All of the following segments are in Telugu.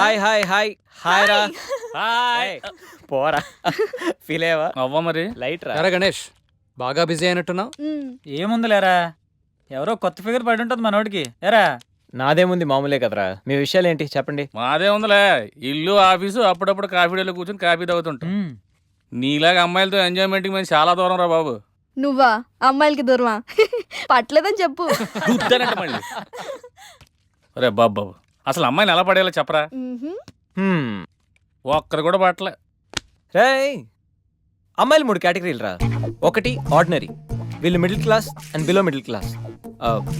హాయ్ హాయ్ హాయ్ హాయ్ రా హాయ్ పోరా ఫీల్ అయ్యావా అవ్వ మరి లైట్ రా ఎరా గణేష్ బాగా బిజీ అయినట్టున్నావు. ఏముందిలేరా ఎవరో కొత్త ఫిగర్ పడి ఉంటుంది మనోడికి ఎరా. నాదేముంది మామూలే కదరా మీ విషయాలు ఏంటి చెప్పండి. మాదే ఉందిలే, ఇల్లు ఆఫీసు, అప్పుడప్పుడు కాఫీ డేలో కూర్చొని కాఫీ తాగుతుంటాం. నీలాగా అమ్మాయిలతో ఎంజాయ్మెంట్కి మేము చాలా దూరం రా బాబు. నువ్వా అమ్మాయిలకి దూరమా? పట్టలేదని చెప్పు. గుద్దానంట మళ్ళీ. రే బాబు అసలు అమ్మాయిని ఎలా పడేయాలో చెప్పరా. ఒక్కరు కూడా పట్టలే. రేయ్ అమ్మాయిలు 3 కేటగిరీలు రా. ఒకటి ఆర్డినరీ, వీళ్ళు middle class and below middle class.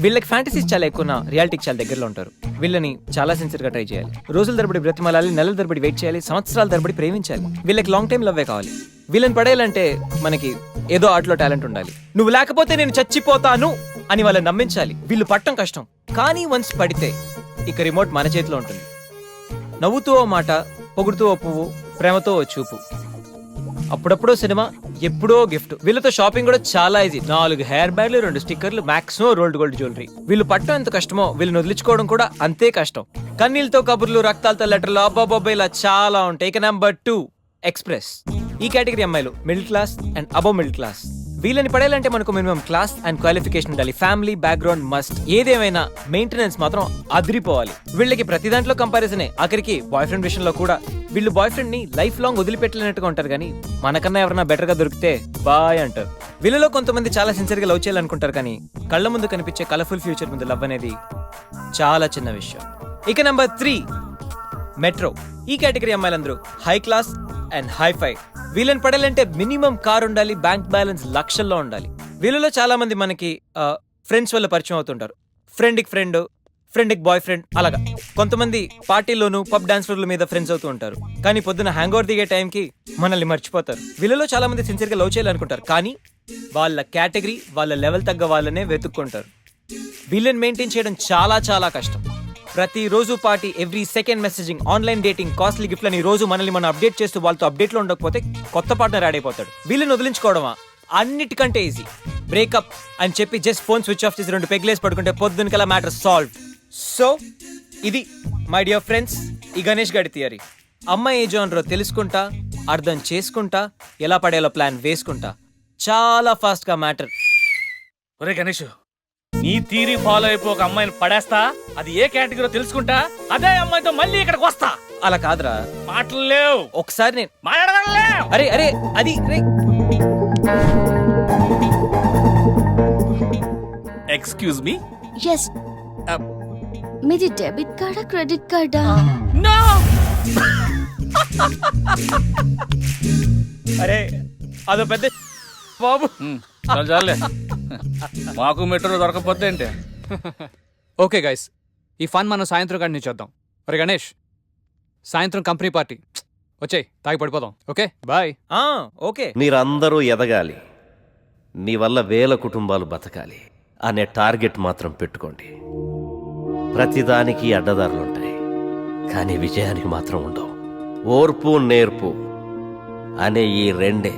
వీళ్ళకి ఫ్యాంటసీస్ చాలా ఎక్కువ, రియాలిటీకి చాలా దగ్గరలో ఉంటారు. వీళ్ళని చాలా సిన్సియర్గా ట్రై చేయాలి, రోజుల తరబడి బ్రతిమాలాలి, నెలల తరబడి వెయిట్ చేయాలి, సంవత్సరాల తరబడి ప్రేమించాలి. వీళ్ళకి లాంగ్ టైం లవ్వే కావాలి. వీళ్ళని పడేయాలంటే మనకి ఏదో ఆర్ట్లో టాలెంట్ ఉండాలి. నువ్వు లేకపోతే నేను చచ్చిపోతాను అని వాళ్ళని నమ్మించాలి. వీళ్ళు పట్టం కష్టం, కానీ వన్స్ పడితే ఇక రిమోట్ మన చేతిలో ఉంటుంది. నవ్వుతూ ఓ మాట, పొగుడుతూ ఓ పువ్వు, ప్రేమతో ఓ చూపు, అప్పుడప్పుడో సినిమా, ఎప్పుడో గిఫ్ట్. వీళ్ళతో షాపింగ్ కూడా చాలా ఈజీ. 4 హెయిర్ బ్యాండ్లు, 2 స్టిక్కర్లు, మాక్సిమం రోల్డ్ గోల్డ్ జ్యువెలరీ. వీళ్ళు పట్టం ఎంత కష్టమో వీళ్ళని వదిలించుకోవడం కూడా అంతే కష్టం. కన్నీళ్ళతో కబుర్లు, రక్తాలతో లెటర్లు, అబ్బాబాబా ఇలా చాలా ఉంటాయి. ఇక నెంబర్ 2 ఎక్స్ప్రెస్. ఈ కేటగిరీ అమ్మాయిలు middle class and above middle class. వీళ్ళని పడేయాలంటే మనకు మినిమం క్లాస్ అండ్ క్వాలిఫికేషన్ ఉండాలి. Family background must. ఏదేమైనా మెయింటెనెన్స్ మాత్రం అదిరిపోవాలి. వీళ్ళకి ప్రతి దాంట్లో కంపారిజనే. ఆఖరికి బాయ్ ఫ్రెండ్ విషయంలో కూడా వీళ్ళు బాయ్ ఫ్రెండ్ ని లైఫ్ లాంగ్ వదిలిపెట్టలేనట్టుగా ఉంటారు, కానీ మనకన్నా ఎవరైనా బెటర్ గా దొరికితే బాయ్ అంటారు. వీళ్ళలో కొంతమంది చాలా సిన్సియర్ గా లవ్ చేయాలనుకుంటారు, కానీ కళ్ళ ముందు కనిపించే కలర్ఫుల్ ఫ్యూచర్ ముందు లవ్ అనేది చాలా చిన్న విషయం. ఇక నెంబర్ 3 మెట్రో. ఈ కేటగిరీ అమ్మాయిలందరూ హై క్లాస్ అండ్ హైఫై. వీళ్ళని పడాలంటే మినిమం కార్ ఉండాలి, బ్యాంక్ బ్యాలెన్స్ లక్షల్లో ఉండాలి. వీళ్ళలో చాలా మంది మనకి ఫ్రెండ్స్ వల్ల పరిచయం అవుతుంటారు. ఫ్రెండ్కి ఫ్రెండ్, ఫ్రెండ్కి బాయ్ ఫ్రెండ్, అలాగా. కొంతమంది పార్టీలోను పబ్ డాన్స్ ఫ్లోర్ల మీద ఫ్రెండ్స్ అవుతూ ఉంటారు, కానీ పొద్దున హ్యాంగ్ ఓవర్ దిగే టైంకి మనల్ని మర్చిపోతారు. వీళ్ళలో చాలా మంది సిన్సియర్గా లవ్ చేయాలనుకుంటారు, కానీ వాళ్ళ కేటగిరీ, వాళ్ళ లెవెల్ తగ్గ వాళ్ళనే వెతుక్కుంటారు. వీళ్ళని మెయింటైన్ చేయడం చాలా చాలా కష్టం. ప్రతిరోజు party, every second messaging, online dating, costly గిఫ్ట్లని రోజు మనల్ని మనం అప్డేట్ చేస్తూ వాళ్ళతో అప్డేట్లో ఉండకపోతే కొత్త పార్ట్నర్ యాడ్ అయిపోతాడు. వీళ్ళని వదిలించుకోవడమా అన్నిటికంటే ఈజీ. బ్రేకప్ అని చెప్పి జస్ట్ ఫోన్ స్విచ్ ఆఫ్ చేసి 2 పెగ్లేసి పడుకుంటే పొద్దునకల్లా మ్యాటర్ సాల్వ్. సో ఇది మై డియర్ ఫ్రెండ్స్ ఈ గణేష్ గడి థియరీ. అమ్మాయి ఏ జోనరో తెలుసుకుంటా, అర్థం చేసుకుంటా, ఎలా పడేయాలో ప్లాన్ వేసుకుంటా, చాలా ఫాస్ట్ గా మ్యాటర్. ఒరే గణేష్, నీ థీరీ ఫాలో అయిపో, ఒక అమ్మాయిని పడేస్తా, అది ఏ కేటగిరీలో తెలుసుకుంటా, అదే అమ్మాయితో మళ్ళీ ఇక్కడికి వస్తా. అలా కాదురా, మాటలు లేవు. ఒకసారి నేను మాట్లాడలేవు. అరే అరే అది ఎక్స్క్యూజ్ మీ. ఎస్. మీది డెబిట్ కార్డా క్రెడిట్ కార్డా? నో. అరే అదో పెద్ద బాబు. చాలే, మాకు మెట్రో దొరకపోతే ఏంటి. ఓకే గైస్, ఈ ఫన్ మనం సాయంత్రం కాడి నుంచి వద్దాం. ఒరే గణేష్, సాయంత్రం కంపెనీ పార్టీ వచ్చేయ్, తాగి పడిపోదాం. Okay bye. ఓకే. మీరందరూ ఎదగాలి, మీ వల్ల వేల కుటుంబాలు బతకాలి అనే టార్గెట్ మాత్రం పెట్టుకోండి. ప్రతిదానికి అడ్డదారులుంటాయి, కానీ విజయానికి మాత్రం ఉండవు. ఓర్పు నేర్పు అనే ఈ రెండే